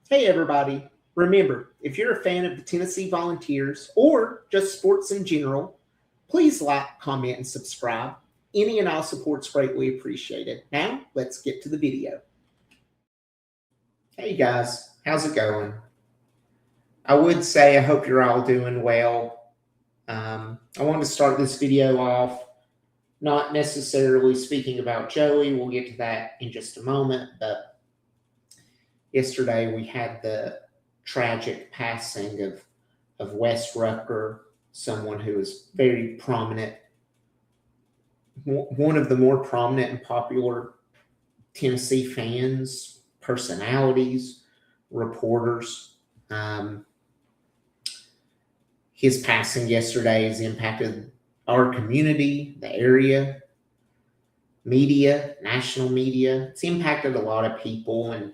Hey, everybody. Remember, if you're a fan of the Tennessee Volunteers or just sports in general, please like, comment, and subscribe. Any and all support's greatly appreciated. Now, let's get to the video. Hey, guys. How's it going? I would say I hope you're all doing well. I wanted to start this video off not necessarily speaking about Joey. We'll get to that in just a moment, but yesterday we had the tragic passing of Wes Rucker, someone who was very prominent, one of the more prominent and popular Tennessee fans, personalities, reporters. His passing yesterday has impacted our community, the area, media, national media. It's impacted a lot of people, and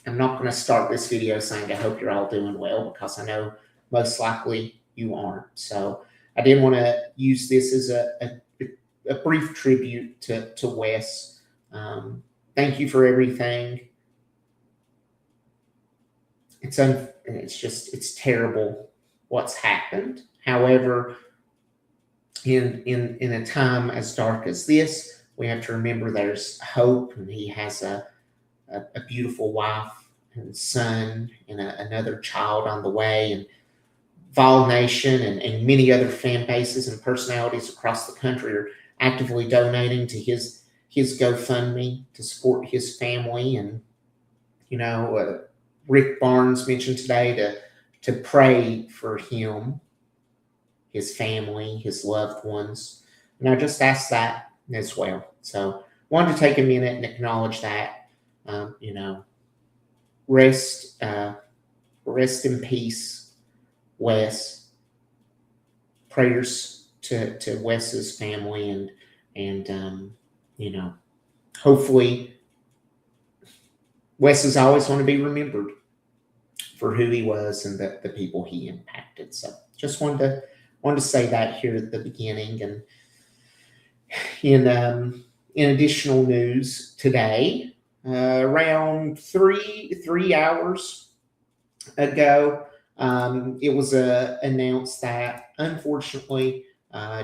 I'm not going to start this video saying I hope you're all doing well, because I know most likely you aren't. So I did want to use this as a brief tribute to Wes. Thank you for everything. It's terrible what's happened. However, in a time as dark as this, we have to remember there's hope, and he has a beautiful wife and son and another child on the way. And Vol Nation and many other fan bases and personalities across the country are actively donating to his GoFundMe to support his family. And Rick Barnes mentioned today to pray for him, his family, his loved ones. And I just asked that as well. So wanted to take a minute and acknowledge that. Rest in peace, Wes. Prayers to Wes's family, and hopefully Wes is always going to be remembered for who he was and the people he impacted. So just wanted to say that here at the beginning. And in additional news today, around three hours ago, it was announced that unfortunately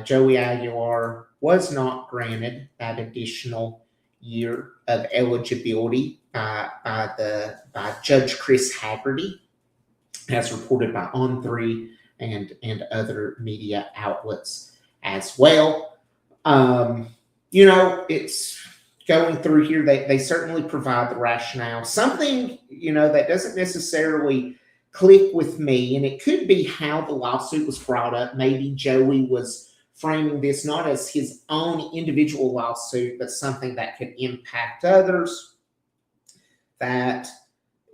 Joey Aguilar was not granted that additional year of eligibility by Judge Chris Haggerty, as reported by On3 and other media outlets as well. It's going through here. They certainly provide the rationale. Something, that doesn't necessarily click with me, and it could be how the lawsuit was brought up. Maybe Joey was framing this not as his own individual lawsuit, but something that could impact others. That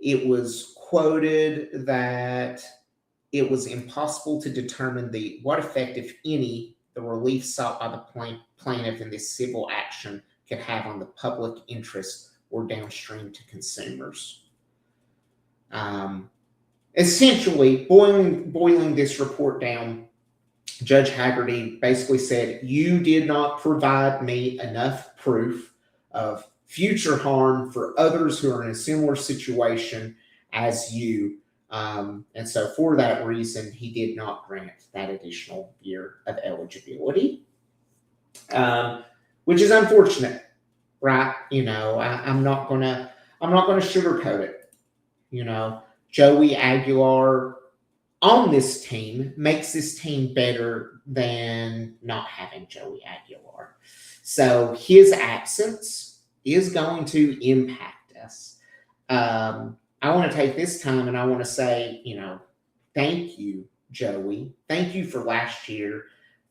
it was quoted that it was impossible to determine what effect, if any, the relief sought by the plaintiff in this civil action could have on the public interest or downstream to consumers. Essentially, boiling this report down, Judge Haggerty basically said, you did not provide me enough proof of future harm for others who are in a similar situation as you. And so for that reason, he did not grant that additional year of eligibility, which is unfortunate, right? I'm not gonna sugarcoat it. Joey Aguilar on this team makes this team better than not having Joey Aguilar. So his absence is going to impact us. I want to take this time and I want to say, thank you, Joey. Thank you for last year.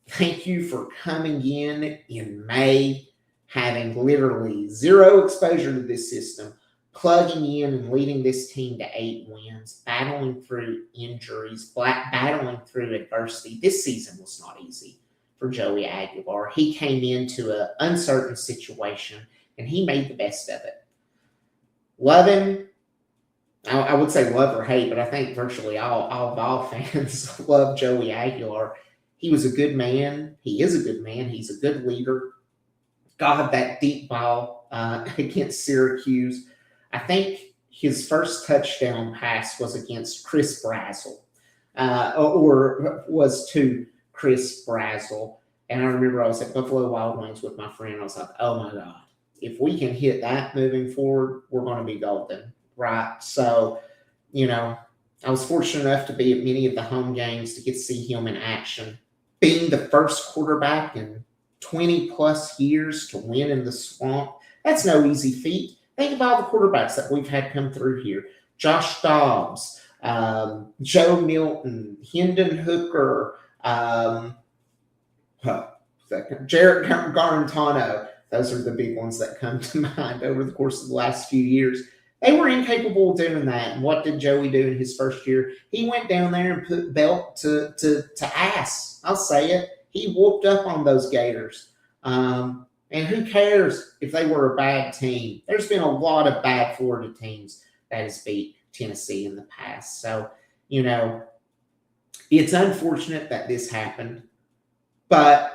Thank you for coming in May, having literally zero exposure to this system, plugging in and leading this team to 8 wins, battling through injuries, battling through adversity. This season was not easy for Joey Aguilar. He came into an uncertain situation, and he made the best of it. Love him. I would say love or hate, but I think virtually all Vol fans love Joey Aguilar. He was a good man. He is a good man. He's a good leader. God, that deep ball against Syracuse. I think his first touchdown pass was against Chris Brazzell, or was to Chris Brazzell. And I remember I was at Buffalo Wild Wings with my friend. I was like, oh my God, if we can hit that moving forward, we're going to be golden, right? So, I was fortunate enough to be at many of the home games to get to see him in action. Being the first quarterback in 20 plus years to win in the Swamp, that's no easy feat. Think of all the quarterbacks that we've had come through here. Josh Dobbs, Joe Milton, Hendon Hooker, Jarrett Garantano. Those are the big ones that come to mind over the course of the last few years. They were incapable of doing that. And what did Joey do in his first year? He went down there and put belt to ass. I'll say it. He whooped up on those Gators. And who cares if they were a bad team? There's been a lot of bad Florida teams that has beat Tennessee in the past. So, it's unfortunate that this happened. But,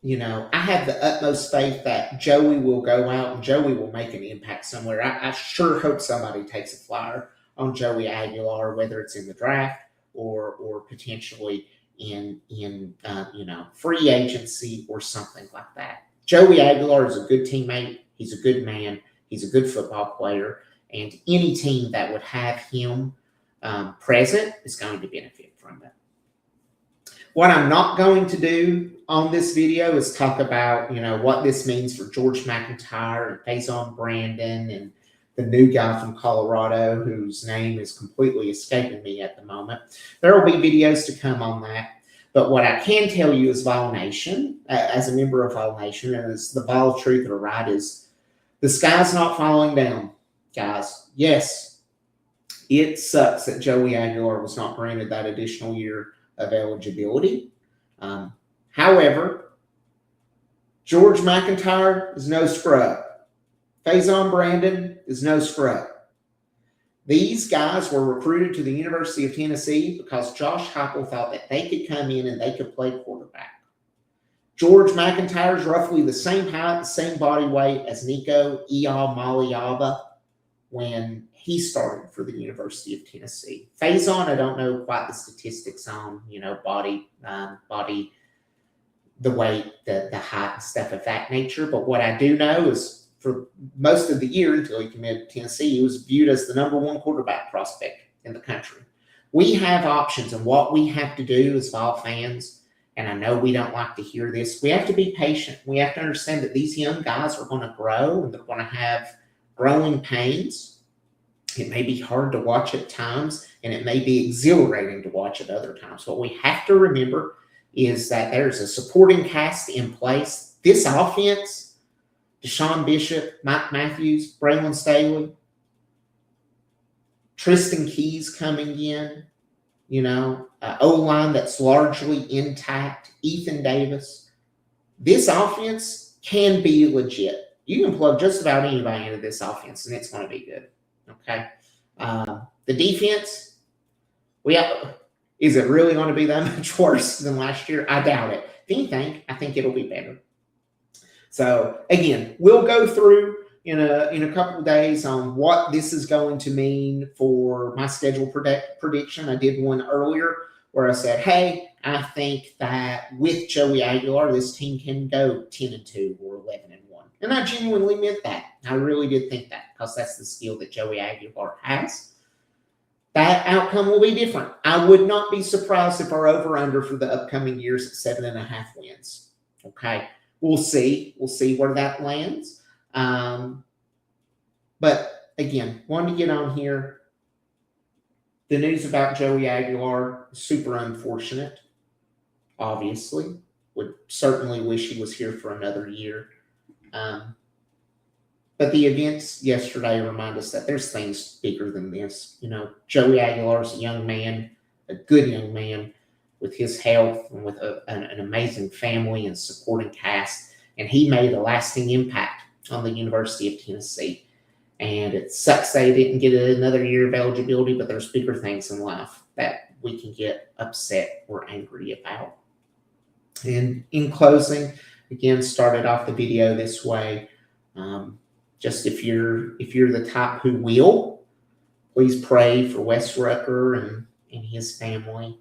I have the utmost faith that Joey will go out and Joey will make an impact somewhere. I sure hope somebody takes a flyer on Joey Aguilar, whether it's in the draft or potentially in free agency or something like that. Joey Aguilar is a good teammate. He's a good man. He's a good football player. And any team that would have him present is going to benefit from it. What I'm not going to do on this video is talk about, what this means for George McIntyre and Faison Brandon and the new guy from Colorado whose name is completely escaping me at the moment. There will be videos to come on that. But what I can tell you is Vol Nation, as a member of Vol Nation, and as the Vol of Truth or Right, is the sky's not falling down, guys. Yes, it sucks that Joey Aguilar was not granted that additional year of eligibility. However, George McIntyre is no scrub. Faison Brandon is no scrub. These guys were recruited to the University of Tennessee because Josh Heupel thought that they could come in and they could play quarterback. George McIntyre is roughly the same height, the same body weight as Nico Iamaleava when he started for the University of Tennessee. Faison, I don't know quite the statistics on, body, the weight, the height and stuff of that nature. But what I do know is for most of the year until he committed to Tennessee, he was viewed as the #1 quarterback prospect in the country. We have options, and what we have to do as Vol fans, and I know we don't like to hear this, we have to be patient. We have to understand that these young guys are going to grow and they're going to have growing pains. It may be hard to watch at times, and it may be exhilarating to watch at other times. What we have to remember is that there's a supporting cast in place. This offense, Deshaun Bishop, Mike Matthews, Braylon Staley, Tristan Keys coming in, O-line that's largely intact, Ethan Davis. This offense can be legit. You can plug just about anybody into this offense, and it's going to be good. Okay. The defense, is it really going to be that much worse than last year? I doubt it. If anything, I think it'll be better. So again, we'll go through in a couple of days on what this is going to mean for my schedule prediction. I did one earlier where I said, hey, I think that with Joey Aguilar, this team can go 10-2 or 11-1. And I genuinely meant that. I really did think that because that's the skill that Joey Aguilar has. That outcome will be different. I would not be surprised if our over-under for the upcoming years at 7.5 wins. Okay. We'll see. We'll see where that lands. But again, wanted to get on here. The news about Joey Aguilar is super unfortunate, obviously. Would certainly wish he was here for another year. But the events yesterday remind us that there's things bigger than this. Joey Aguilar is a young man, a good young man, with his health and with an amazing family and supporting cast. And he made a lasting impact on the University of Tennessee. And it sucks they didn't get another year of eligibility, but there's bigger things in life that we can get upset or angry about. And in closing, again, started off the video this way. Just if you're the type who will Please pray for Wes Rucker and his family.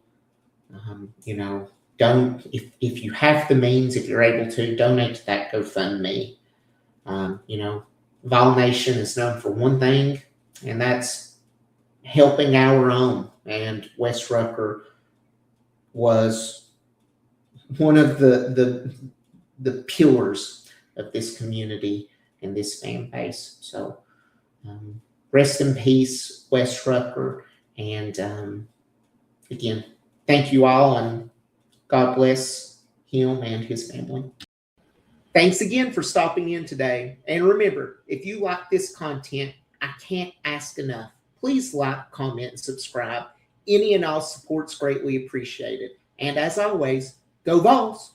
Don't, if you have the means, if you're able to, donate to that GoFundMe. Vol Nation is known for one thing, and that's helping our own. And Wes Rucker was one of the pillars of this community and this fan base. So rest in peace, Wes Rucker. And again, thank you all, and God bless him and his family. Thanks again for stopping in today. And remember, if you like this content, I can't ask enough. Please like, comment, and subscribe. Any and all support's greatly appreciated. And as always, go Vols!